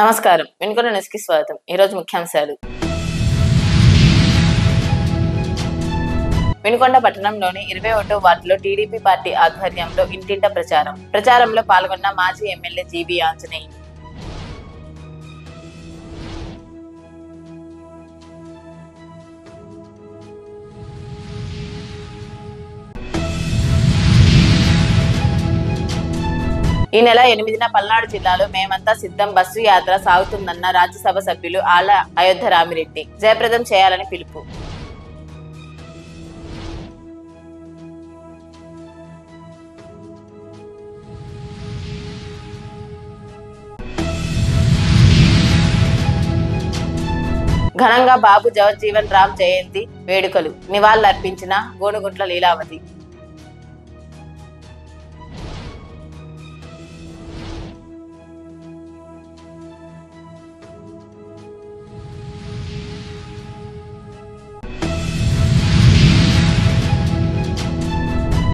నమస్కారం. వినుకొండ న్యూస్‌కి స్వాగతం. ఈరోజు ముఖ్యాంశాలు. వినుకొండ పట్టణంలోని 21వ వార్డులో టీడీపీ పార్టీ ఆధ్వర్యంలో ఇంటింట ప్రచారం. ప్రచారంలో పాల్గొన్న మాజీ ఎమ్మెల్యే జీవీ ఆంజనేయులు. ఈ నెల 8న పల్నాడు జిల్లాలో మేమంతా సిద్ధం బస్సు యాత్ర సాగుతుందన్న రాజ్యసభ సభ్యులు ఆళ్ల అయోధ్య రామిరెడ్డి. జయప్రదం చేయాలని పిలుపు. ఘనంగా బాబు జగజ్జీవన్ రామ్ జయంతి వేడుకలు. నివాళులర్పించిన గోనుగుంట్ల లీలావతి.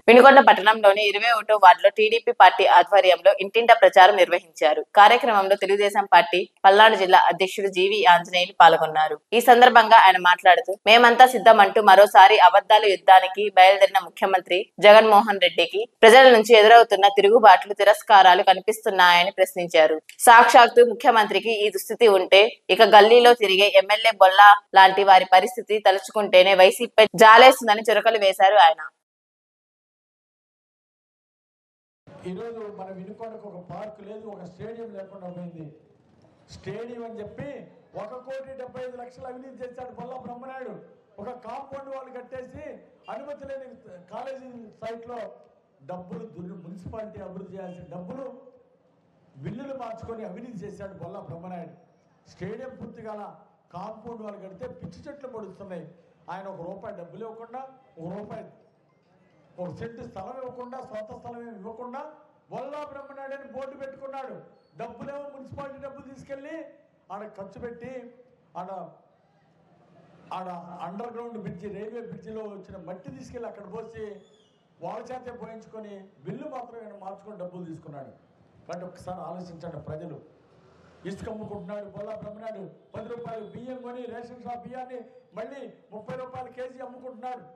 వినుకొండ పట్టణంలోని 21వ వార్డులో టీడీపీ పార్టీ ఆధ్వర్యంలో ఇంటింట ప్రచారం నిర్వహించారు. కార్యక్రమంలో తెలుగుదేశం పార్టీ పల్నాడు జిల్లా అధ్యక్షుడు జీవీ ఆంజనేయులు పాల్గొన్నారు. ఈ సందర్భంగా ఆయన మాట్లాడుతూ, మేమంతా సిద్ధమంటూ మరోసారి అబద్ధాల యుద్ధానికి బయలుదేరిన ముఖ్యమంత్రి జగన్మోహన్ రెడ్డికి ప్రజల నుంచి ఎదురవుతున్న తిరుగుబాట్లు, తిరస్కారాలు కనిపిస్తున్నాయని ప్రశ్నించారు. సాక్షాత్తు ముఖ్యమంత్రికి ఈ దుస్థితి ఉంటే ఇక గల్లీలో తిరిగే ఎమ్మెల్యే బొల్లా లాంటి వారి పరిస్థితి తలుచుకుంటేనే వైసీపీ జాలేస్తుందని చురకలు వేశారు ఆయన. ఈరోజు మన వినుకొండకు ఒక పార్క్ లేదు, ఒక స్టేడియం లేకుండా పోయింది. స్టేడియం అని చెప్పి 1,75,00,000 అవినీతి చేశాడు బొల్లా బ్రహ్మనాయుడు. ఒక కాంపౌండ్ వాళ్ళు కట్టేసి అనుమతి లేని కాలేజీ సైట్లో డబ్బులు మున్సిపాలిటీ అభివృద్ధి చేయాల్సిన డబ్బులు బిల్లులు మార్చుకొని అవినీతి చేశాడు బొల్లా బ్రహ్మనాయుడు. స్టేడియం పూర్తిగా కాంపౌండ్ వాళ్ళు కడితే పిచ్చి చెట్లు పొడుస్తున్నాయి. ఆయన ₹1 డబ్బులు ఇవ్వకుండా, ఒక సెంటు స్థలం ఇవ్వకుండా, సొంత స్థలం ఇవ్వకుండా బొల్లా బ్రహ్మనాయుడు అని బోర్డు పెట్టుకున్నాడు. డబ్బులేమో మున్సిపాలిటీ డబ్బులు తీసుకెళ్ళి ఆడ ఖర్చు పెట్టి ఆడ అండర్ గ్రౌండ్ బ్రిడ్జి, రైల్వే బ్రిడ్జిలో వచ్చిన మట్టి తీసుకెళ్ళి అక్కడ పోసి వాళ్ళ చేతే పోయించుకొని బిల్లు మాత్రం ఆయన మార్చుకొని డబ్బులు తీసుకున్నాడు. కాబట్టి ఒకసారి ఆలోచించండి ప్రజలు. ఇసుక అమ్ముకుంటున్నాడు బొల్లా బ్రహ్మనాయుడు. ₹10 బియ్యం కొని రేషన్ షాప్ బియ్యాన్ని మళ్ళీ ₹30 కేజీ అమ్ముకుంటున్నాడు.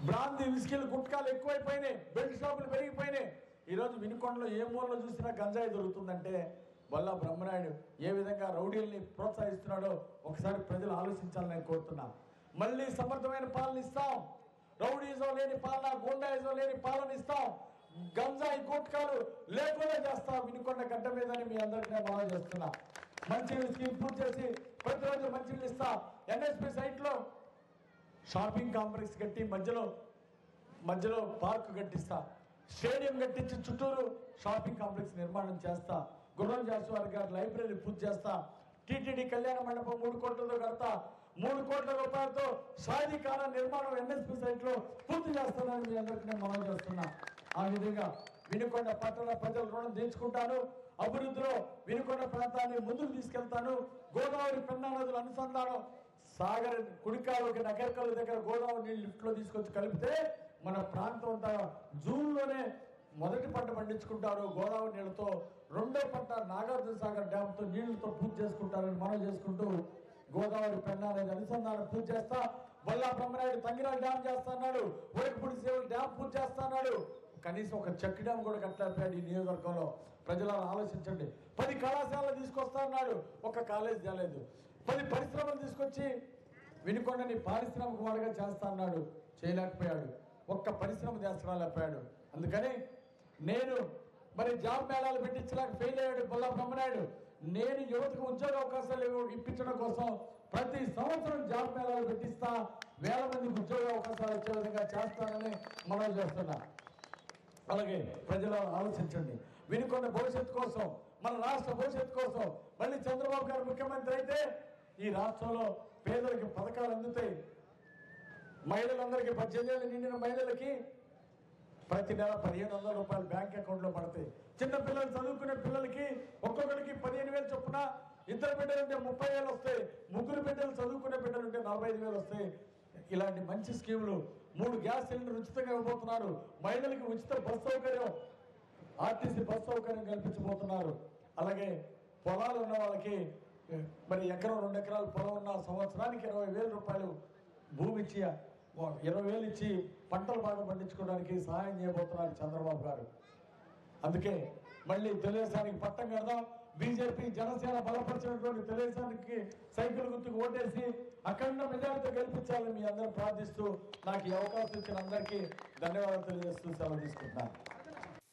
బ్రాంతి విస్కీలు గుట్కాలు ఎక్కువైపోయినాయి, బెల్ట్ షాపులు పెరిగిపోయినాయి. ఈరోజు వినుకొండలో ఏ మూలలో చూసినా గంజాయి దొరుకుతుందంటే బొల్లా బ్రహ్మనాయుడు ఏ విధంగా రౌడీల్ని ప్రోత్సహిస్తున్నాడో ఒకసారి ప్రజలు ఆలోచించాలని నేను కోరుతున్నా. మళ్ళీ సమర్థమైన పాలన ఇస్తాం. రౌడీజం లేని పాలన, గుండాయిజం లేని పాలన ఇస్తాం. గంజాయి గుట్కాలు లేకుండా చేస్తాం వినుకొండ గడ్డ మీద మీ అందరికీ నేను మనం చేస్తున్నా. మంచినీళ్ళు స్కీమ్ పూర్తి చేసి ప్రతిరోజు మంచినీళ్ళు ఇస్తా. ఎన్ఎస్పి సైట్లో షాపింగ్ కాంప్లెక్స్ కట్టి మధ్యలో పార్క్ కట్టిస్తా. స్టేడియం కట్టించి చుట్టూరు షాపింగ్ కాంప్లెక్స్ నిర్మాణం చేస్తా. గుర్రం జాస్వారి గారి లైబ్రరీ పూర్తి చేస్తా. టీటీడీ కళ్యాణ మండపం 3 కోట్లతో కడతా. 3 కోట్ల రూపాయలతో సాధికార నిర్మాణం ఎన్ఎస్పి సైట్లో పూర్తి చేస్తానని మీ అందరికీ నేను మనం చేస్తున్నా. ఆ విధంగా వినుకొండ పట్టణ ప్రజల రుణం తీర్చుకుంటాను. అభివృద్ధిలో వినుకొండ ప్రాంతాన్ని ముందుకు తీసుకెళ్తాను. గోదావరి పెన్నా నదుల అనుసంధానం సాగర్ కుడికాలుకి నగరకల్ దగ్గర గోదావరి నీళ్ళు లిఫ్ట్లో తీసుకొచ్చి కలిపితే మన ప్రాంతం అంతా జూన్లోనే మొదటి పంట పండించుకుంటారు గోదావరి నీళ్ళతో. రెండో పంట నాగార్జున సాగర్ డ్యాంతో నీళ్లతో పూర్తి చేసుకుంటారని మనం చేసుకుంటూ గోదావరి పెన్నా అనేది అనుసంధానం పూర్తి చేస్తా. బొల్లా బ్రహ్మనాయుడు తంగిరాల డ్యామ్ చేస్తా అన్నాడు, ఉరకపూడి సేవలు డ్యామ్ పూర్తి చేస్తా అన్నాడు. కనీసం ఒక చెక్ డ్యామ్ కూడా కట్టలేకపోయాడు ఈ నియోజకవర్గంలో. ప్రజలను ఆలోచించండి. 10 కళాశాలలు తీసుకొస్తా అన్నాడు, ఒక కాలేజ్ తేలేదు. 10 పరిశ్రమలు తీసుకొచ్చి వినుకొండని పారిశ్రామిక వాడుగా చేస్తా అన్నాడు, చేయలేకపోయాడు. ఒక్క పరిశ్రమ చేస్తాలేకపోయాడు. అందుకని నేను జాబ్ మేళాలు పెట్టించలేక ఫెయిల్ అయ్యాడు బొల్లా బ్రహ్మనాయుడు. నేను యువతకు ఉద్యోగ అవకాశాలు ఇప్పించడం కోసం ప్రతి సంవత్సరం జాబ్ మేళాలు పెట్టిస్తా. 1000 మందికి ఉద్యోగ అవకాశాలు వచ్చే విధంగా చేస్తానని మనం చేస్తున్నా. అలాగే ప్రజలు ఆలోచించండి. వినుకొండ భవిష్యత్తు కోసం, మన రాష్ట్ర భవిష్యత్తు కోసం మళ్ళీ చంద్రబాబు గారు ముఖ్యమంత్రి అయితే ఈ రాష్ట్రంలో పేదలకి పథకాలు అందుతాయి. మహిళలందరికీ 18 ఏళ్ళు నిండిన మహిళలకి ప్రతి నెల ₹1,500 బ్యాంక్ అకౌంట్లో పడతాయి. చిన్న పిల్లలు చదువుకునే పిల్లలకి ఒక్కొక్కరికి 15,000 చొప్పున, 2 బిడ్డలుంటే 30,000 వస్తాయి, 3 బిడ్డలు చదువుకునే బిడ్డలుంటే 45,000 వస్తాయి. ఇలాంటి మంచి స్కీములు 3 గ్యాస్ సిలిండర్ ఉచితంగా ఇవ్వబోతున్నారు. మహిళలకు ఉచిత బస్ సౌకర్యం, ఆర్టీసీ బస్ సౌకర్యం కల్పించబోతున్నారు. అలాగే పొలాలు ఉన్న వాళ్ళకి మరి ఎకరం 2 ఎకరాలు పొలం ఉన్న సంవత్సరానికి 20,000 రూపాయలు భూమి ఇచ్చి 20,000 ఇచ్చి పంటలు బాగా పండించుకోవడానికి సహాయం చేయబోతున్నారు చంద్రబాబు గారు. అందుకే మళ్ళీ తెలుగుదేశానికి పట్టం కడదాం. బీజేపీ జనసేన బలపరిచినటువంటి తెలుగుదేశానికి సైకిల్ గుర్తుకు ఓటేసి అఖండ మెజారిటీతో గెలిపించాలని మీ అందరూ ప్రార్థిస్తూ నాకు ఈ అవకాశం ఇచ్చిన అందరికీ ధన్యవాదాలు తెలియజేస్తూ సెలవు తీసుకుంటున్నాను.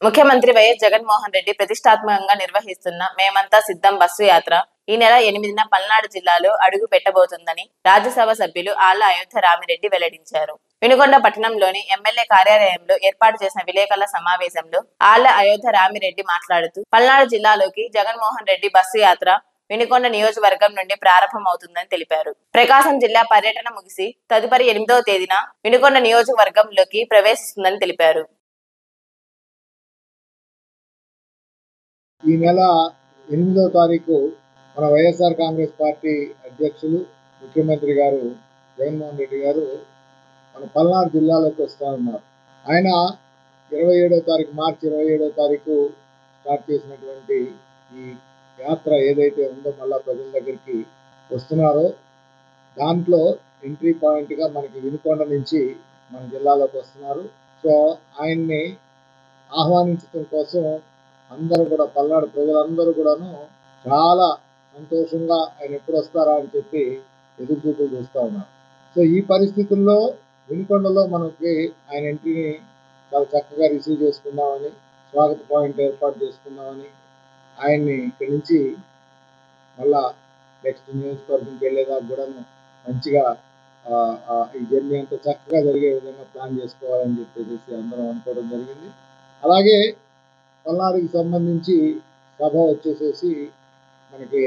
ముఖ్యమంత్రి వైఎస్ జగన్మోహన్ రెడ్డి ప్రతిష్టాత్మకంగా నిర్వహిస్తున్న మేమంతా సిద్ధం బస్సు యాత్ర ఈ నెల 8న పల్నాడు జిల్లాలో అడుగు పెట్టబోతుందని రాజ్యసభ సభ్యులు ఆళ్ల అయోధ్య రామిరెడ్డి వెల్లడించారు. వినుకొండ పట్టణంలోని ఎమ్మెల్యే కార్యాలయంలో ఏర్పాటు చేసిన విలేకరుల సమావేశంలో ఆళ్ల అయోధ్య రామిరెడ్డి మాట్లాడుతూ పల్నాడు జిల్లాలోకి జగన్మోహన్ రెడ్డి బస్సు యాత్ర వినుకొండ నియోజకవర్గం నుండి ప్రారంభమవుతుందని తెలిపారు. ప్రకాశం జిల్లా పర్యటన ముగిసి తదుపరి 8వ తేదీన వినుకొండ నియోజకవర్గంలోకి ప్రవేశిస్తుందని తెలిపారు. ఈ నెల 8వ తారీఖు మన వైఎస్ఆర్ కాంగ్రెస్ పార్టీ అధ్యక్షులు ముఖ్యమంత్రి గారు జగన్మోహన్ రెడ్డి గారు మన పల్నాడు జిల్లాలోకి వస్తూ ఉన్నారు. ఆయన 27వ తారీఖు మార్చి 27వ తారీఖు స్టార్ట్ చేసినటువంటి ఈ యాత్ర ఏదైతే ఉందో మళ్ళా ప్రజల దగ్గరికి వస్తున్నారో దాంట్లో ఎంట్రీ పాయింట్గా మనకి వినుకొండ నుంచి మన జిల్లాలోకి వస్తున్నారు. సో ఆయన్ని ఆహ్వానించడం కోసం అందరూ కూడా పల్నాడు ప్రజలందరూ కూడాను చాలా సంతోషంగా ఆయన ఎప్పుడు వస్తారా అని చెప్పి ఎదురు చూపులు చూస్తూ ఉన్నారు. సో ఈ పరిస్థితుల్లో వినుకొండలో మనకి ఆయన ఎంట్రీని చాలా చక్కగా రిసీవ్ చేసుకుందామని, స్వాగత పాయింట్ ఏర్పాటు చేసుకుందామని ఆయన్ని ఇక్కడి నుంచి మళ్ళా నెక్స్ట్ నియోజకవర్గంకి వెళ్ళేదాకా కూడాను మంచిగా ఈ జర్నీ అంతా చక్కగా జరిగే విధంగా ప్లాన్ చేసుకోవాలని చెప్పేసి అందరం అనుకోవడం జరిగింది. అలాగే పల్నాడుకి సంబంధించి సభ వచ్చేసేసి మనకి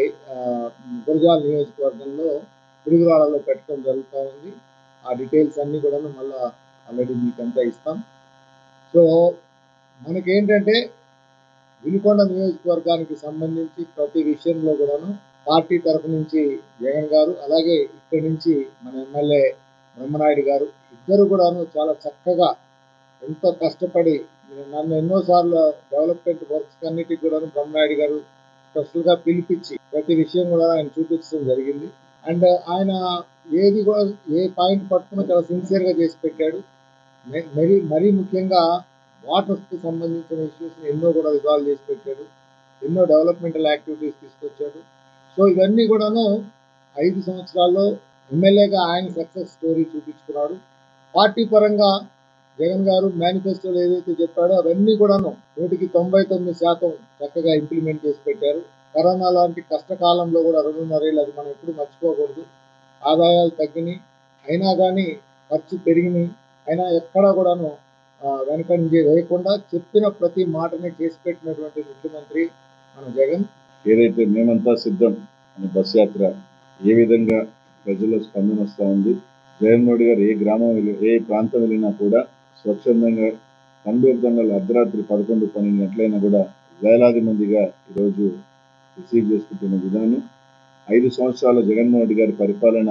గురజాల నియోజకవర్గంలో పిడుగురాళ్ళలో పెట్టడం జరుగుతూ ఉంది. ఆ డీటెయిల్స్ అన్నీ కూడా మళ్ళీ ఆల్రెడీ మీకంతా ఇస్తాం. సో మనకేంటంటే వినుకొండ నియోజకవర్గానికి సంబంధించి ప్రతి విషయంలో కూడాను పార్టీ తరఫు నుంచి జగన్ గారు, అలాగే ఇక్కడి నుంచి మన ఎమ్మెల్యే బ్రహ్మనాయుడు గారు ఇద్దరు కూడాను చాలా చక్కగా ఎంతో కష్టపడి నన్ను ఎన్నోసార్లు డెవలప్మెంట్ వర్క్స్ అన్నిటికి కూడా బ్రహ్మనాయుడు గారు స్పెషల్గా పిలిపించి ప్రతి విషయం కూడా ఆయన చూపించడం జరిగింది. అండ్ ఆయన ఏది కూడా ఏ పాయింట్ పట్టుకున్నా చాలా సిన్సియర్గా చేసి పెట్టాడు. మరీ ముఖ్యంగా వాటర్స్కి సంబంధించిన ఇష్యూస్ని ఎన్నో కూడా రిజాల్వ్ చేసి పెట్టాడు. ఎన్నో డెవలప్మెంటల్ యాక్టివిటీస్ తీసుకొచ్చాడు. సో ఇవన్నీ కూడాను 5 సంవత్సరాల్లో ఎమ్మెల్యేగా ఆయన సక్సెస్ స్టోరీ చూపించుకున్నాడు. పార్టీ పరంగా జగన్ గారు మేనిఫెస్టోలో ఏదైతే చెప్పాడో అవన్నీ కూడాను 99% చక్కగా ఇంప్లిమెంట్ చేసి పెట్టారు. కరోనా లాంటి కష్టకాలంలో కూడా 2.5 ఏళ్ళు అది మనం ఎప్పుడు మర్చిపోకూడదు. ఆదాయాలు తగ్గినాయి, అయినా కానీ ఖర్చు పెరిగినాయి, అయినా ఎక్కడా కూడాను వెనకంజ వేయకుండా చెప్పిన ప్రతి మాటని చేసి పెట్టినటువంటి ముఖ్యమంత్రి మన జగన్. ఏదైతే మేమంతా సిద్ధం అనే బస్ యాత్ర ఏ విధంగా ప్రజల్లో స్పందన వస్తూ ఉంది. జగన్మోహన్ గారు ఏ గ్రామం ఏ ప్రాంతం వెళ్ళినా కూడా స్వచ్ఛందంగా తండోపతండాలు అర్ధరాత్రి 11-12 గంటలైనా కూడా వేలాది మందిగా ఈరోజు రిసీవ్ చేసుకుంటున్న విధానం, 5 సంవత్సరాల జగన్మోహన్ గారి పరిపాలన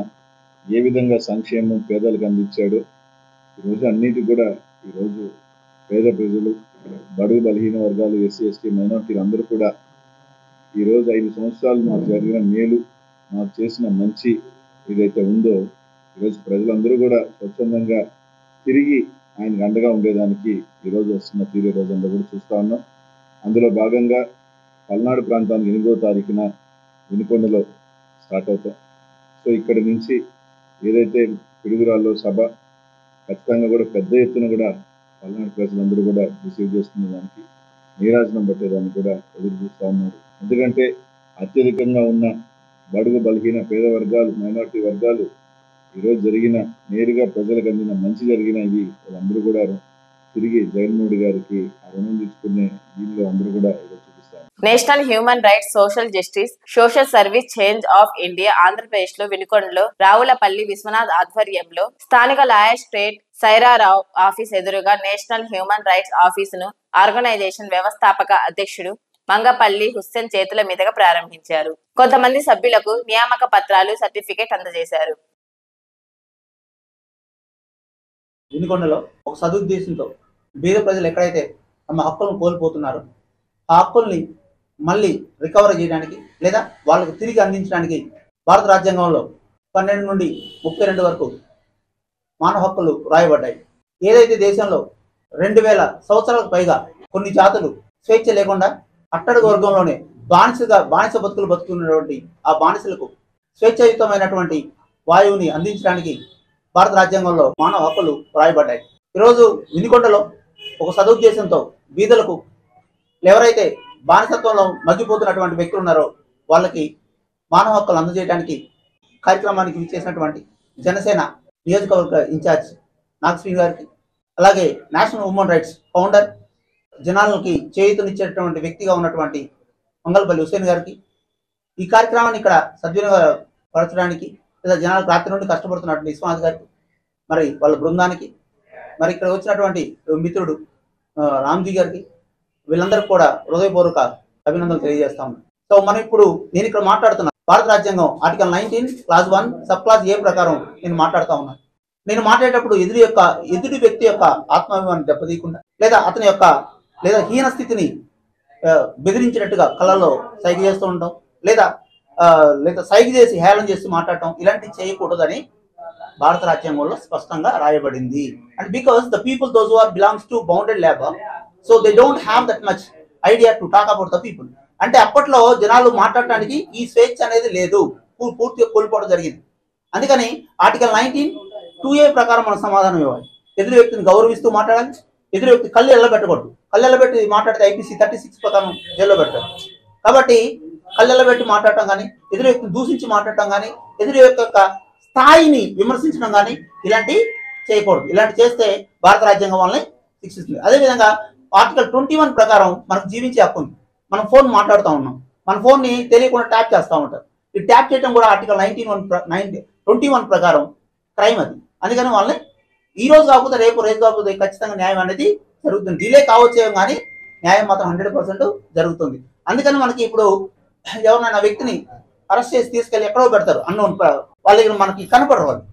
ఏ విధంగా సంక్షేమం పేదలకు అందించాడో ఈరోజు అన్నిటి కూడా ఈరోజు పేద ప్రజలు, బడుగు బలహీన వర్గాలు, ఎస్సీ ఎస్టీ మైనార్టీలు అందరూ కూడా ఈరోజు 5 సంవత్సరాలు మాకు జరిగిన మేలు, మాకు చేసిన మంచి ఏదైతే ఉందో ఈరోజు ప్రజలందరూ కూడా స్వచ్ఛందంగా తిరిగి ఆయనకు అండగా ఉండేదానికి ఈరోజు వస్తున్న తీరే రోజంతా కూడా చూస్తూ ఉన్నాం. అందులో భాగంగా పల్నాడు ప్రాంతానికి 8వ తారీఖున వినుకొండలో స్టార్ట్ అవుతాం. సో ఇక్కడి నుంచి ఏదైతే పిడుగురాల్లో సభ ఖచ్చితంగా కూడా పెద్ద ఎత్తున కూడా పల్నాడు ప్రజలందరూ కూడా రిసీవ్ చేసుకునే దానికి, నీరాజనం పట్టేదానికి కూడా ఎదురు చూస్తూ ఉన్నారు. ఎందుకంటే అత్యధికంగా ఉన్న బడుగు బలహీన పేద వర్గాలు, మైనార్టీ వర్గాలు ఈరోజు జరిగిన నేరుగా ప్రజలకు అందిన మంచి జరిగిన ఇది వాళ్ళందరూ కూడా తిరిగి జగన్మోహన్ గారికి రుణం తీసుకునే దీనిలో అందరూ కూడా ఈరోజు చూపిస్తారు. National human rights, social justice, social service change of India Andhra Pradesh లో వినుకొండలో రావులపల్లి విశ్వనాథ్ ఆధ్వర్యంలో స్థానిక లాయర్ స్టేట్ సైరారావు ఆఫీస్ ఎదురుగా నేషనల్ హ్యూమన్ రైట్స్ ఆఫీసును ఆర్గనైజేషన్ వ్యవస్థాపక అధ్యక్షుడు మంగపల్లి హుస్సేన్ చేతుల మీదుగా ప్రారంభించారు. కొంతమంది సభ్యులకు నియామక పత్రాలు, సర్టిఫికేట్ అందజేశారు. వినుకొండలో ఒక సదుద్దేశంతో బీద ప్రజలు ఎక్కడైతే తమ హక్కులను కోల్పోతున్నారో ఆ హక్కుల్ని మళ్ళీ రికవర్ చేయడానికి లేదా వాళ్ళకు తిరిగి అందించడానికి భారత రాజ్యాంగంలో 12 నుండి 32 వరకు మానవ హక్కులు రాయబడ్డాయి. ఏదైతే దేశంలో 2000 సంవత్సరాలకు పైగా కొన్ని జాతులు స్వేచ్ఛ లేకుండా అట్టడుగు వర్గంలోనే బానిస బతుకులు బతుకున్నటువంటి ఆ బానిసలకు స్వేచ్ఛాయుతమైనటువంటి వాయువుని అందించడానికి భారత రాజ్యాంగంలో మానవ హక్కులు రాయబడ్డాయి. ఈరోజు వినుకొండలో ఒక సదుద్దేశంతో బీదలకు ఎవరైతే బానిసత్వంలో మగ్గిపోతున్నటువంటి వ్యక్తులు ఉన్నారో వాళ్ళకి మానవ హక్కులు అందజేయడానికి కార్యక్రమానికి విచ్చేసినటువంటి జనసేన నియోజకవర్గ ఇన్ఛార్జ్ నాగశ్రీ గారికి, అలాగే నేషనల్ హ్యూమన్ రైట్స్ ఫౌండర్, జనాలకి చేయూతనిచ్చేటువంటి వ్యక్తిగా ఉన్నటువంటి మంగళపల్లి హుసేన్ గారికి, ఈ కార్యక్రమాన్ని ఇక్కడ సద్వినియోగపరచడానికి లేదా జనాలకు రాత్రి నుండి కష్టపడుతున్నటువంటి ఇస్మాత్ గారికి, మరి వాళ్ళ బృందానికి, మరి ఇక్కడ వచ్చినటువంటి మిత్రుడు రామ్జీ గారికి, వీళ్ళందరికీ కూడా హృదయపూర్వక అభినందనలు తెలియజేస్తా ఉన్నాను. సో మనం ఇప్పుడు నేను ఇక్కడ మాట్లాడుతున్నా భారత రాజ్యాంగం ఆర్టికల్ 19 క్లాస్ 1 సబ్ క్లాస్ ఏ ప్రకారం నేను మాట్లాడుతూ ఉన్నాను. నేను మాట్లాడేటప్పుడు ఎదుటి వ్యక్తి యొక్క ఆత్మాభిమానం దెబ్బతీయకుండా లేదా అతని యొక్క లేదా హీన స్థితిని బెదిరించినట్టుగా కళ్ళల్లో సైగ చేస్తూ ఉంటాం లేదా సైగ చేసి హేళన చేసి మాట్లాడటం ఇలాంటివి చేయకూడదని భారత రాజ్యాంగంలో స్పష్టంగా రాయబడింది. And because the people those who are belongs to bounded labour, so they don't have that much idea to talk about the people. అంటే అప్పట్లో జనాలు మాట్లాడటానికి ఈ స్వేచ్ఛ అనేది లేదు, పూర్తిగా కోల్పోవడం జరిగింది. అందుకని ఆర్టికల్ 19(2)A ప్రకారం మనం సమాధానం ఇవ్వాలి. ఎదురు వ్యక్తిని గౌరవిస్తూ మాట్లాడాలి. ఎదురు వ్యక్తి కళ్ళు ఎల్లబెట్టకూడదు. కళ్ళు ఎల్లబెట్టి మాట్లాడితే IPC 36 ప్రకారం జైల్లో పెడతారు. కాబట్టి కళ్ళు ఎల్లబెట్టి మాట్లాడటం కానీ, ఎదురు వ్యక్తిని దూషించి మాట్లాడటం కానీ, ఎదురు వ్యక్తి యొక్క స్థాయిని విమర్శించడం కానీ ఇలాంటివి చేయకూడదు. ఇలాంటి చేస్తే భారత రాజ్యాంగం వాళ్ళని శిక్షిస్తుంది. అదేవిధంగా ఆర్టికల్ 21 ప్రకారం మనకు జీవించే హక్కు ఉంది. మనం ఫోన్ మాట్లాడుతూ ఉన్నాం, మన ఫోన్ని తెలియకుండా ట్యాప్ చేస్తూ ఉంటారు. ఈ ట్యాప్ చేయడం కూడా ఆర్టికల్ 21 ప్రకారం క్రైమ్ అది. అందుకని వాళ్ళని ఈ రోజు కాకపోతే రేపు కాకపోతే ఖచ్చితంగా న్యాయం అనేది జరుగుతుంది. డిలే కావచ్చేమో కానీ న్యాయం మాత్రం 100% జరుగుతుంది. అందుకని మనకి ఇప్పుడు ఎవరినైనా వ్యక్తిని అరెస్ట్ చేసి తీసుకెళ్ళి ఎక్కడో పెడతారు, అన్నోన్ వాళ్ళ దగ్గర మనకి కనపడరు. వాళ్ళు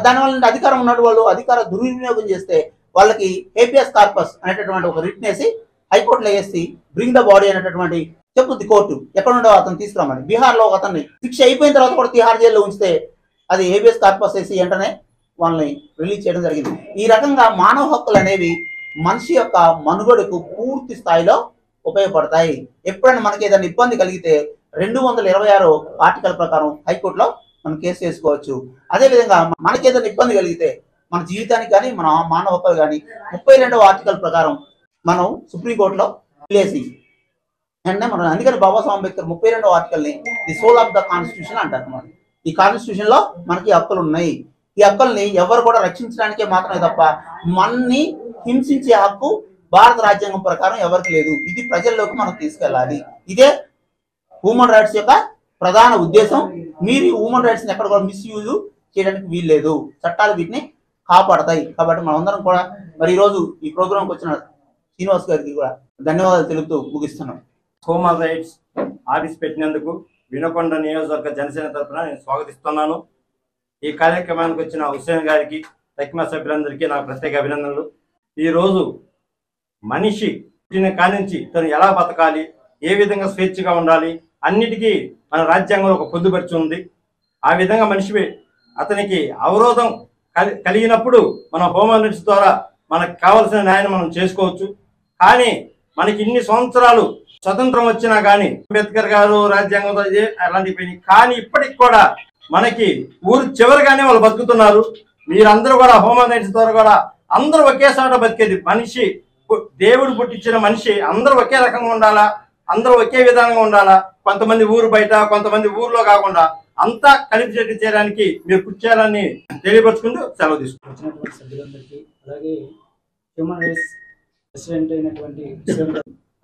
దానివల్ల అధికారం ఉన్నట్టు వాళ్ళు అధికార దుర్వినియోగం చేస్తే వాళ్ళకి హేబియస్ కార్పస్ అనేటటువంటి ఒక రిట్ వేసి హైకోర్టులో వేసి బ్రింగ్ ద బాడీ అనేటటువంటి చెప్పుద్ది కోర్టు, ఎక్కడ ఉండో అతను తీసుకురామని. బీహార్లో ఒక అతన్ని శిక్ష అయిపోయిన తర్వాత కూడా తిహార్ జైల్లో ఉంచితే అది హేబియస్ కార్పస్ వేసి వెంటనే వాళ్ళని రిలీజ్ చేయడం జరిగింది. ఈ రకంగా మానవ హక్కులు అనేవి మనిషి యొక్క మనుగడకు పూర్తి స్థాయిలో ఉపయోగపడతాయి. ఎప్పుడైనా మనకి ఏదైనా ఇబ్బంది కలిగితే 226 ఆర్టికల్ ప్రకారం హైకోర్టులో మనం కేసు చేసుకోవచ్చు. అదేవిధంగా మనకి ఏదైనా ఇబ్బంది కలిగితే మన జీవితానికి కానీ మన మానవ హక్కులు కానీ 32వ ఆర్టికల్ ప్రకారం మనం సుప్రీంకోర్టులో వేసి అంటే మనం అందుకని బాబాసాహెబ్ అంబేద్కర్ 32వ ఆర్టికల్ని the soul of the constitution అంటారు. మనం ఈ కాన్స్టిట్యూషన్ లో మనకి హక్కులు ఉన్నాయి. ఈ హక్కుల్ని ఎవరు కూడా రక్షించడానికే మాత్రమే తప్ప మనని హింసించే హక్కు భారత రాజ్యాంగం ప్రకారం ఎవరికి లేదు. ఇది ప్రజల్లోకి మనం తీసుకెళ్ళాలి. ఇదే హ్యూమన్ రైట్స్ యొక్క ప్రధాన ఉద్దేశం. మీరు హ్యూమన్ రైట్స్ ఎక్కడ కూడా మిస్యూజ్ చేయడానికి వీల్లేదు. చట్టాలు వీటిని కాపాడతాయి. కాబట్టి మనందరం కూడా మరి ఈరోజు ఈ ప్రోగ్రాంకి వచ్చిన శ్రీనివాస్ గారికి కూడా ధన్యవాదాలు తెలుపుతూ ముగిస్తున్నాం. హ్యూమన్ రైట్స్ ఆఫీస్ పెట్టినందుకు వినుకొండ నియోజకవర్గ జనసేన తరఫున నేను స్వాగతిస్తున్నాను. ఈ కార్యక్రమానికి వచ్చిన హుస్సేన్ గారికి, తక్మా సభ్యులందరికీ నా ప్రత్యేక అభినందనలు. ఈరోజు మనిషి కానించి తను ఎలా బతకాలి, ఏ విధంగా స్వేచ్ఛగా ఉండాలి అన్నిటికీ మన రాజ్యాంగంలో ఒక పొందుపరిచి ఉంది. ఆ విధంగా మనిషి అతనికి అవరోధం కలిగినప్పుడు మన హ్యూమన్ రైట్స్ ద్వారా మనకు కావాల్సిన న్యాయాన్ని మనం చేసుకోవచ్చు. కానీ మనకి ఇన్ని సంవత్సరాలు స్వతంత్రం వచ్చినా కానీ అంబేద్కర్ గారు రాజ్యాంగం అలాంటివి పోయినాయి. కానీ ఇప్పటికి కూడా మనకి ఊరు చివరిగానే వాళ్ళు బతుకుతున్నారు. మీరందరూ కూడా హ్యూమన్ రైట్స్ ద్వారా కూడా అందరూ ఒకే చోట బతికేది. మనిషి దేవుడు పుట్టించిన మనిషి అందరూ ఒకే రకంగా ఉండాలా, అందరూ ఒకే విధానంగా ఉండాలా. కొంతమంది ఊరు బయట, కొంతమంది ఊర్లో కాకుండా అంతా కలిపి చెట్టు చేయడానికి మీరు కృషి చేయాలని తెలియపరుచుకుంటూ సెలవు తీసుకుంటున్నాను. సభ్యులందరికీ, అలాగే హ్యూమన్ రైట్స్ ప్రెసిడెంట్ అయినటువంటి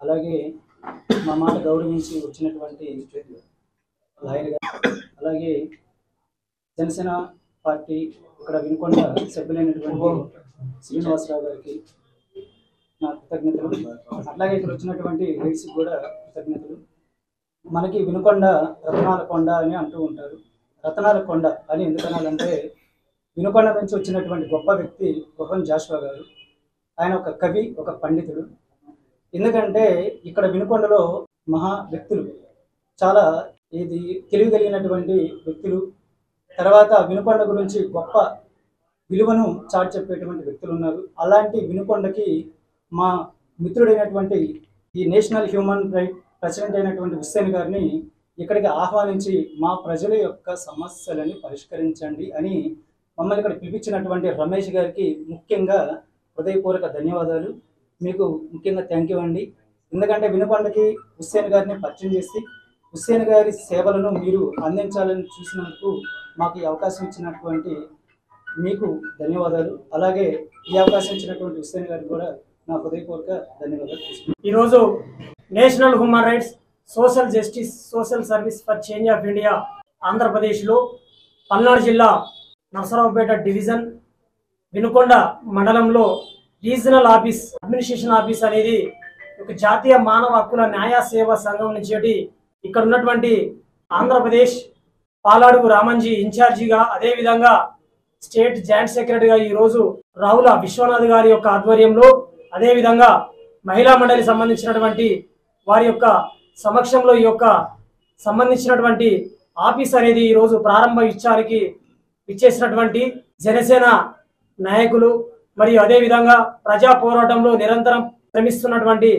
అలాగే మా మాట గౌరవించి వచ్చినటువంటి లాయర్ గారు, అలాగే జనసేన పార్టీ ఇక్కడ వినుకొండ సభ్యులైనటువంటి శ్రీనివాసరావు గారికి నా కృతజ్ఞతలు. అట్లాగే ఇక్కడ వచ్చినటువంటి గైడ్స్కి కూడా కృతజ్ఞతలు. మనకి వినుకొండ రతనాల కొండ అని అంటూ ఉంటారు. రతనాల కొండ అని ఎందుకనాలంటే వినుకొండ నుంచి వచ్చినటువంటి గొప్ప వ్యక్తి గుర్రం జాషువా గారు. ఆయన ఒక కవి, ఒక పండితుడు. ఎందుకంటే ఇక్కడ వినుకొండలో మహా వ్యక్తులు, చాలా తెలివి కలిగినటువంటి వ్యక్తులు, తర్వాత వినుకొండ గురించి గొప్ప విలువను చాటి చెప్పేటువంటి వ్యక్తులు ఉన్నారు. అలాంటి వినుకొండకి మా మిత్రుడైనటువంటి ఈ నేషనల్ హ్యూమన్ రైట్ ప్రెసిడెంట్ అయినటువంటి హుస్సేన్ గారిని ఇక్కడికి ఆహ్వానించి మా ప్రజల యొక్క సమస్యలని పరిష్కరించండి అని మమ్మల్ని ఇక్కడ పిలిపించినటువంటి రమేష్ గారికి ముఖ్యంగా హృదయపూర్వక ధన్యవాదాలు. మీకు ముఖ్యంగా థ్యాంక్ యూ అండి. ఎందుకంటే వినుకొండకి హుస్సేన్ గారిని పరిచయం చేసి హుస్సేన్ గారి సేవలను మీరు అందించాలని చూసినందుకు మాకు ఈ అవకాశం ఇచ్చినటువంటి మీకు ధన్యవాదాలు. అలాగే ఈ అవకాశం ఇచ్చినటువంటి హుస్సేన్ గారికి కూడా నా హృదయపూర్వక ధన్యవాదాలు. ఈరోజు national human rights social justice social service for change of India ఆంధ్రప్రదేశ్లో పల్నాడు జిల్లా నరసరావుపేట డివిజన్ వినుకొండ మండలంలో రీజనల్ ఆఫీస్ అడ్మినిస్ట్రేషన్ ఆఫీస్ అనేది ఒక జాతీయ మానవ హక్కుల న్యాయ సేవా సంఘం నుంచి ఇక్కడ ఉన్నటువంటి ఆంధ్రప్రదేశ్ పాలాడుగు రామంజీ ఇన్ఛార్జిగా, అదేవిధంగా స్టేట్ జాయింట్ సెక్రటరీగా ఈరోజు రావుల విశ్వనాథ్ గారి యొక్క ఆధ్వర్యంలో, అదేవిధంగా మహిళా మండలి సంబంధించినటువంటి వారి యొక్క సమక్షంలో ఈ యొక్క సంబంధించినటువంటి ఆఫీస్ అనేది ఈరోజు ప్రారంభ ఇచ్చారికి ఇచ్చేసినటువంటి జనసేన నాయకులు మరియు అదేవిధంగా ప్రజా పోరాటంలో నిరంతరం శ్రమిస్తున్నటువంటి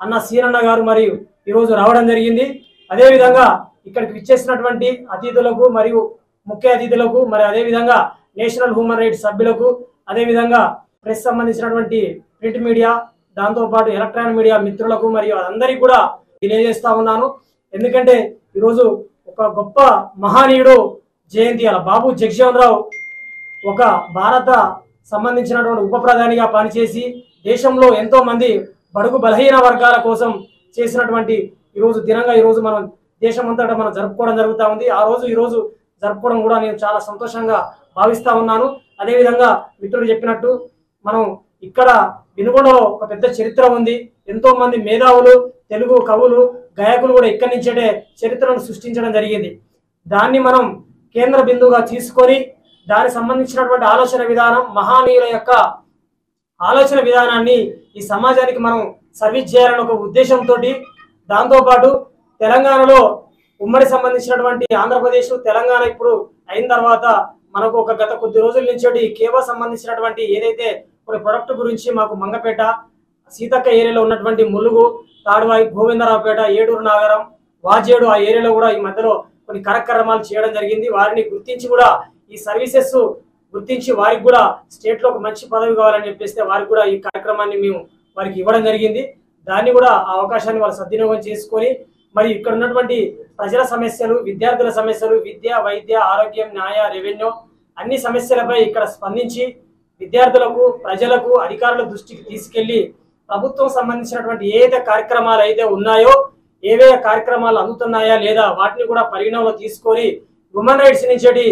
అన్న సీనన్న గారు మరియు ఈరోజు రావడం జరిగింది. అదేవిధంగా ఇక్కడికి విచ్చేసినటువంటి అతిథులకు మరియు ముఖ్య అతిథులకు, మరి అదేవిధంగా నేషనల్ హ్యూమన్ రైట్స్ సభ్యులకు, అదేవిధంగా ప్రెస్ సంబంధించినటువంటి ప్రింట్ మీడియా, దాంతోపాటు ఎలక్ట్రానిక్ మీడియా మిత్రులకు మరియు అందరికీ కూడా తెలియజేస్తా ఉన్నాను. ఎందుకంటే ఈరోజు ఒక గొప్ప మహనీయుడు జయంతి, అలా బాబు జగజీవన్ రావు ఒక భారత సంబంధించినటువంటి ఉప ప్రధానిగా పనిచేసి దేశంలో ఎంతో మంది బడుగు బలహీన వర్గాల కోసం చేసినటువంటి ఈరోజు దినంగా ఈరోజు మనం దేశమంతటా మనం జరుపుకోవడం జరుగుతూ ఉంది. ఆ రోజు ఈరోజు జరుపుకోవడం కూడా నేను చాలా సంతోషంగా భావిస్తా ఉన్నాను. అదేవిధంగా మిత్రుడు చెప్పినట్టు మనం ఇక్కడ వినుకొండలో ఒక పెద్ద చరిత్ర ఉంది. ఎంతో మంది మేధావులు, తెలుగు కవులు, గాయకులు కూడా ఇక్కడి నుంచే చరిత్రను సృష్టించడం జరిగింది. దాన్ని మనం కేంద్ర బిందువుగా తీసుకొని దానికి సంబంధించినటువంటి ఆలోచన విధానం, మహనీయుల యొక్క ఆలోచన విధానాన్ని ఈ సమాజానికి మనం సర్వీస్ చేయాలని ఒక ఉద్దేశంతో, దాంతోపాటు తెలంగాణలో ఉమ్మడి సంబంధించినటువంటి ఆంధ్రప్రదేశ్ తెలంగాణ ఇప్పుడు అయిన తర్వాత మనకు ఒక గత కొద్ది రోజుల నుంచి కేవా సంబంధించినటువంటి ఏదైతే కొన్ని ప్రొడక్ట్ గురించి మాకు మంగపేట, సీతక్క ఏరియాలో ఉన్నటువంటి ములుగు, తాడువాయి, గోవిందరావుపేట, ఏడూరు నాగరం, వాజేడు ఆ ఏరియాలో కూడా ఈ మధ్యలో కొన్ని కార్యక్రమాలు చేయడం జరిగింది. వారిని గుర్తించి కూడా ఈ సర్వీసెస్ గుర్తించి వారికి కూడా స్టేట్ లో ఒక మంచి పదవి కావాలని చెప్పేస్తే వారికి కూడా ఈ కార్యక్రమాన్ని మేము వారికి ఇవ్వడం జరిగింది. దాన్ని కూడా ఆ అవకాశాన్ని వాళ్ళు సద్వినియోగం చేసుకొని మరి ఇక్కడ ఉన్నటువంటి ప్రజల సమస్యలు, విద్యార్థుల సమస్యలు, విద్య, వైద్య, ఆరోగ్యం, న్యాయ, రెవెన్యూ అన్ని సమస్యలపై ఇక్కడ స్పందించి విద్యార్థులకు, ప్రజలకు, అధికారుల దృష్టికి తీసుకెళ్లి ప్రభుత్వం సంబంధించినటువంటి ఏదైతే కార్యక్రమాలు అయితే ఉన్నాయో, ఏవే కార్యక్రమాలు అందుతున్నాయా లేదా వాటిని కూడా పరిగణనలో తీసుకొని హ్యూమన్ రైట్స్ నుంచి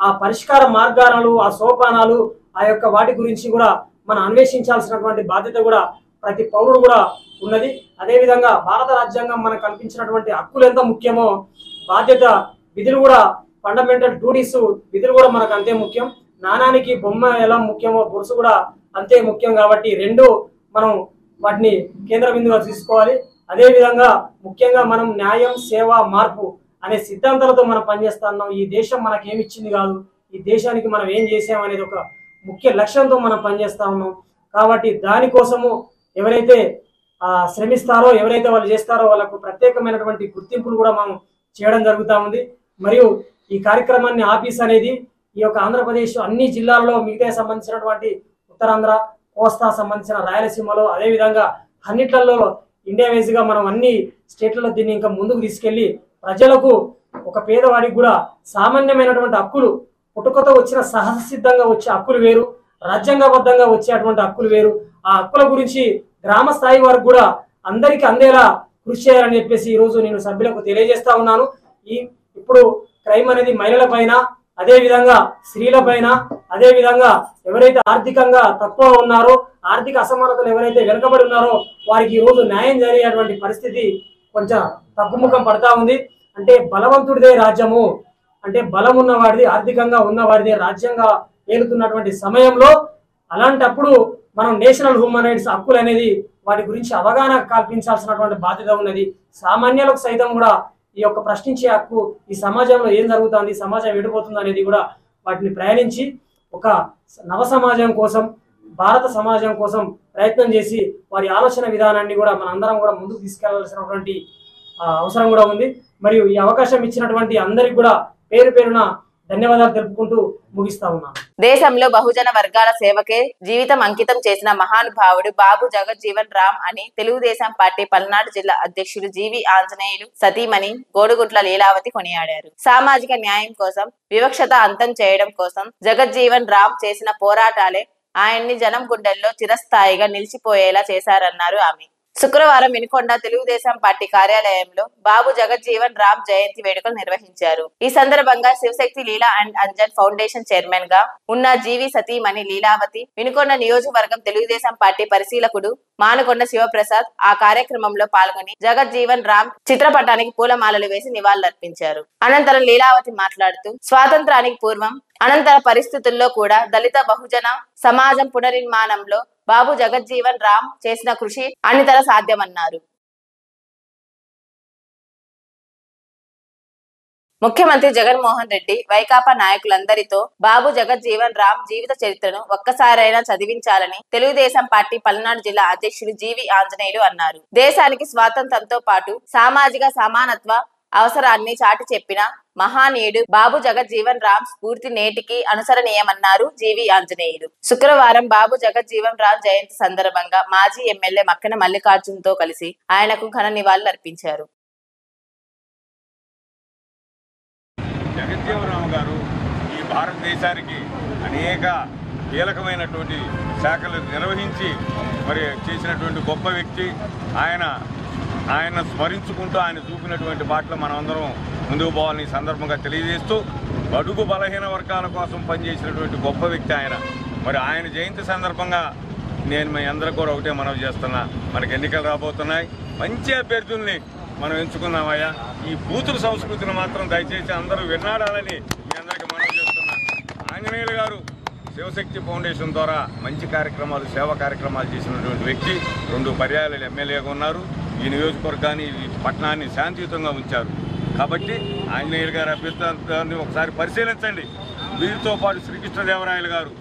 ఆ పరిష్కార మార్గాలు, ఆ సోపానాలు, ఆ యొక్క వాటి గురించి కూడా మనం అన్వేషించాల్సినటువంటి బాధ్యత కూడా ప్రతి పౌరుడు కూడా ఉన్నది. అదేవిధంగా భారత రాజ్యాంగం మనకు కల్పించినటువంటి హక్కులు ఎంత ముఖ్యమో బాధ్యత, విధులు కూడా ఫండమెంటల్ డ్యూటీస్, విధులు కూడా మనకు అంతే ముఖ్యం. నాణానికి బొమ్మ ఎలా ముఖ్యమో బొరుసు కూడా అంతే ముఖ్యం. కాబట్టి రెండు మనం వాటిని కేంద్ర బిందుగా తీసుకోవాలి. అదేవిధంగా ముఖ్యంగా మనం న్యాయం, సేవ, మార్పు అనే సిద్ధాంతాలతో మనం పనిచేస్తా ఉన్నాం. ఈ దేశం మనకేమిచ్చింది కాదు, ఈ దేశానికి మనం ఏం చేసాం అనేది ఒక ముఖ్య లక్ష్యంతో మనం పనిచేస్తా ఉన్నాం. కాబట్టి దానికోసము ఎవరైతే శ్రమిస్తారో, ఎవరైతే వాళ్ళు చేస్తారో వాళ్ళకు ప్రత్యేకమైనటువంటి గుర్తింపులు కూడా మనం చేయడం జరుగుతూ ఉంది. మరియు ఈ కార్యక్రమాన్ని ఆఫీస్ అనేది ఈ యొక్క ఆంధ్రప్రదేశ్ అన్ని జిల్లాల్లో, మిగతా సంబంధించినటువంటి ఉత్తరాంధ్ర, కోస్తా సంబంధించిన రాయలసీమలో, అదేవిధంగా అన్నిట్లలో ఇండియా వైజ్ గా మనం అన్ని స్టేట్లలో దీన్ని ఇంకా ముందుకు తీసుకెళ్లి ప్రజలకు, ఒక పేదవాడికి కూడా సామాన్యమైనటువంటి హక్కులు, పుట్టుకతో వచ్చిన సహజసిద్ధంగా వచ్చే హక్కులు వేరు, రాజ్యాంగబద్ధంగా వచ్చేటువంటి హక్కులు వేరు. ఆ హక్కుల గురించి గ్రామ స్థాయి వరకు కూడా అందరికీ అందేలా కృషి చేయాలని చెప్పేసి ఈరోజు నేను సభ్యులకు తెలియజేస్తా ఉన్నాను. ఇప్పుడు క్రైమ్ అనేది మహిళల పైన, అదేవిధంగా స్త్రీల పైన, అదేవిధంగా ఎవరైతే ఆర్థికంగా తక్కువ ఉన్నారో, ఆర్థిక అసమానతలు ఎవరైతే వెనుకబడి ఉన్నారో వారికి ఈరోజు న్యాయం జరిగేటువంటి పరిస్థితి కొంచెం తగ్గుముఖం పడతా ఉంది. అంటే బలవంతుడిదే రాజ్యము, అంటే బలం ఉన్నవాడిది, ఆర్థికంగా ఉన్నవాడిదే రాజ్యంగా ఏలుతున్నటువంటి సమయంలో అలాంటప్పుడు మనం నేషనల్ హ్యూమన్ రైట్స్ హక్కులు అనేది వాటి గురించి అవగాహన కల్పించాల్సినటువంటి బాధ్యత ఉన్నది. సామాన్యులకు సైతం కూడా ఈ యొక్క ప్రశ్నించే హక్కు, ఈ సమాజంలో ఏం జరుగుతుంది, సమాజం ఎడిపోతుంది అనేది కూడా వాటిని ప్రయాణించి ఒక నవ సమాజం కోసం, భారత సమాజం కోసం ప్రయత్నం చేసి వారి ఆలోచన విధానాన్ని కూడా మన అందరం కూడా ముందుకు తీసుకెళ్లాల్సినటువంటి అవసరం కూడా ఉంది. మరియు ఈ అవకాశం ఇచ్చినటువంటి అందరికి కూడా పేరు పేరున ధన్యవాదాలు తెలుపుకుంటూ ముగిస్తా ఉన్నాను. దేశంలో బహుజన వర్గాల సేవకే జీవితం అంకితం చేసిన మహానుభావుడు బాబు జగజ్జీవన్ రామ్ అని తెలుగుదేశం పార్టీ పల్నాడు జిల్లా అధ్యక్షుడు జీవి ఆంజనేయులు సతీమణి గోడుగుట్ల లీలావతి కొనియాడారు. సామాజిక న్యాయం కోసం, వివక్షత అంతం చేయడం కోసం జగజ్జీవన్ రామ్ చేసిన పోరాటాలే ఆయన్ని జనం గుండెల్లో చిరస్థాయిగా నిలిచిపోయేలా చేశారన్నారు ఆమె. శుక్రవారం వినుకొండ తెలుగుదేశం పార్టీ కార్యాలయంలో బాబు జగజ్జీవన్ రామ్ జయంతి వేడుకలు నిర్వహించారు. ఈ సందర్భంగా శివశక్తి లీలా అండ్ అంజన్ ఫౌండేషన్ చైర్మన్ గా ఉన్న జీవి సతీమణి లీలావతి, వినుకొండ నియోజకవర్గం తెలుగుదేశం పార్టీ పరిశీలకుడు మానుకొండ శివప్రసాద్ ఆ కార్యక్రమంలో పాల్గొని జగజ్జీవన్ రామ్ చిత్రపటానికి పూలమాలలు వేసి నివాళులర్పించారు. అనంతరం లీలావతి మాట్లాడుతూ, స్వాతంత్రానికి పూర్వం, అనంతర పరిస్థితుల్లో కూడా దళిత బహుజన సమాజం పునర్నిర్మాణంలో బాబు జగజ్జీవన్ రామ్ చేసిన కృషి అన్నితర సాధ్యమన్నారు. ముఖ్యమంత్రి జగన్మోహన్ రెడ్డి, వైకాపా నాయకులందరితో బాబు జగజ్జీవన్ రామ్ జీవిత చరిత్రను ఒక్కసారైనా చదివించాలని తెలుగుదేశం పార్టీ పల్నాడు జిల్లా అధ్యక్షుడు జీవి ఆంజనేయులు అన్నారు. దేశానికి స్వాతంత్రంతో పాటు సామాజిక సమానత్వ అవసరాన్ని చాటి చెప్పిన మహానీయుడు బాబు జగజ్జీవన్ రామ్ స్ఫూర్తి నేటికి అనుసరణీయమన్నారు జీవి ఆంజనేయులు. శుక్రవారం బాబు జగజ్జీవన్ రామ్ జయంతి సందర్భంగా మాజీ ఎమ్మెల్యే మక్కన మల్లికార్జున్ తో కలిసి ఆయనకు ఘన నివాళులు అర్పించారు. జగజ్జీవన్ రామ్ గారు ఈ భారతదేశానికి అనేక కీలకమైనటువంటి శాఖలు నిర్వహించి మరి చేసినటువంటి గొప్ప వ్యక్తి. ఆయన స్మరించుకుంటూ ఆయన చూపినటువంటి బాటలో మనం అందరం ముందుకు పోవాలని ఈ సందర్భంగా తెలియజేస్తూ, బడుగు బలహీన వర్గాల కోసం పనిచేసినటువంటి గొప్ప వ్యక్తి ఆయన. మరి ఆయన జయంతి సందర్భంగా నేను మీ అందరికీ కూడా ఒకటే మనవి చేస్తున్నా, మనకి ఎన్నికలు రాబోతున్నాయి, మంచి అభ్యర్థుల్ని మనం ఎంచుకుందామయ్యా. ఈ బూతుల సంస్కృతిని మాత్రం దయచేసి అందరూ విన్నాడాలని మీ అందరికీ మనవి చేస్తున్నా. ఆంజనేయులు గారు శివశక్తి ఫౌండేషన్ ద్వారా మంచి కార్యక్రమాలు, సేవా కార్యక్రమాలు చేసినటువంటి వ్యక్తి. 2 పర్యాయాలు ఎమ్మెల్యేగా ఉన్నారు. ఈ నియోజకవర్గాన్ని, ఈ పట్టణాన్ని శాంతియుతంగా ఉంచారు. కాబట్టి ఆంజనేయులు గారి అభ్యర్థాన్ని ఒకసారి పరిశీలించండి. వీరితో పాటు శ్రీకృష్ణదేవరాయలు గారు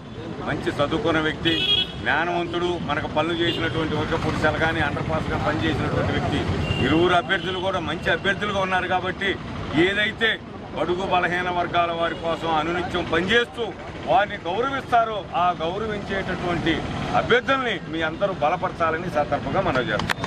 మంచి చదువుకున్న వ్యక్తి, జ్ఞానవంతుడు, మనకు పనులు చేసినటువంటి వర్గపురుషాలు కానీ అండర్ పాస్గా పనిచేసినటువంటి వ్యక్తి. ఇరువురు అభ్యర్థులు కూడా మంచి అభ్యర్థులుగా ఉన్నారు. కాబట్టి ఏదైతే బడుగు బలహీన వర్గాల వారి కోసం అనునిత్యం పనిచేస్తూ వారిని గౌరవిస్తారో ఆ గౌరవించేటటువంటి అభ్యర్థుల్ని మీ అందరూ బలపరచాలని సందర్భంగా మనవి చేస్తాం.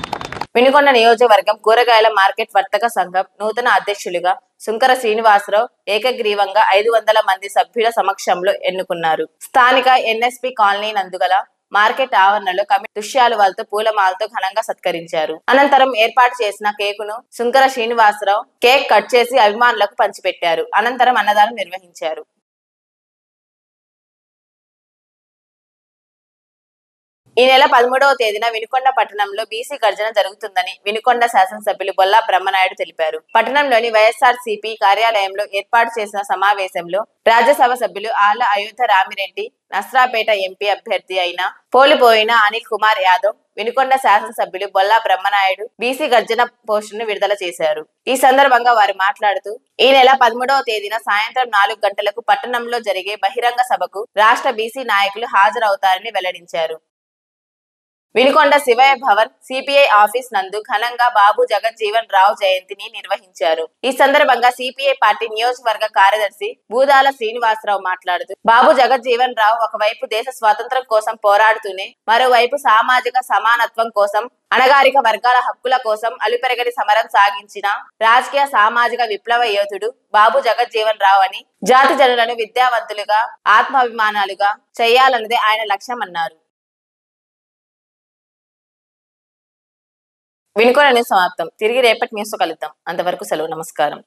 వినుకొండ నియోజకవర్గం కూరగాయల మార్కెట్ వర్తక సంఘం నూతన అధ్యక్షులుగా సుంకర శ్రీనివాసరావు ఏకగ్రీవంగా 500 మంది సభ్యుల సమక్షంలో ఎన్నుకున్నారు. స్థానిక ఎన్ఎస్పి కాలనీ నందుగల మార్కెట్ ఆవరణలో కమిటీ దుశ్యాలువాలతో పూలమాలతో ఘనంగా సత్కరించారు. అనంతరం ఏర్పాటు చేసిన కేకును సుంకర శ్రీనివాసరావు కేక్ కట్ చేసి అభిమానులకు పంచిపెట్టారు. అనంతరం అన్నదానం నిర్వహించారు. ఈ నెల 13వ తేదీన వినుకొండ పట్టణంలో బీసీ గర్జన జరుగుతుందని వినుకొండ శాసనసభ్యులు బొల్లా బ్రహ్మనాయుడు తెలిపారు. పట్టణంలోని వైఎస్ఆర్సీపీ కార్యాలయంలో ఏర్పాటు చేసిన సమావేశంలో రాజ్యసభ సభ్యులు ఆళ్ల అయోధ్య రామిరెడ్డి, నస్రాపేట ఎంపీ అభ్యర్థి అయిన పోలిపోయిన అనిల్ కుమార్ యాదవ్, వినుకొండ శాసనసభ్యులు బొల్లా బ్రహ్మనాయుడు బీసీ గర్జన పోస్టును విడుదల చేశారు. ఈ సందర్భంగా వారు మాట్లాడుతూ, ఈ నెల 13వ తేదీన సాయంత్రం 4 గంటలకు పట్టణంలో జరిగే బహిరంగ సభకు రాష్ట్ర బీసీ నాయకులు హాజరవుతారని వెల్లడించారు. వినుకొండ శివయ్య భవన్ సిపిఐ ఆఫీస్ నందు ఘనంగా బాబు జగజ్జీవన్ రావు జయంతిని నిర్వహించారు. ఈ సందర్భంగా సిపిఐ పార్టీ నియోజకవర్గ కార్యదర్శి బూదాల శ్రీనివాసరావు మాట్లాడుతూ, బాబు జగజ్జీవన్ రావు ఒకవైపు దేశ స్వాతంత్రం కోసం పోరాడుతూనే మరోవైపు సామాజిక సమానత్వం కోసం, అణగారిక వర్గాల హక్కుల కోసం అలుపెరగని సమరం సాగించిన రాజకీయ సామాజిక విప్లవ యోధుడు బాబు జగజ్జీవన్ రావు అని, జాతి జనులను విద్యావంతులుగా, ఆత్మాభిమానాలుగా చేయాలన్నదే ఆయన లక్ష్యమన్నారు. వినుకొండ న్యూస్ సమాప్తం. తిరిగి రేపటి న్యూస్ కలుద్దాం. అంతవరకు సెలవు. నమస్కారం.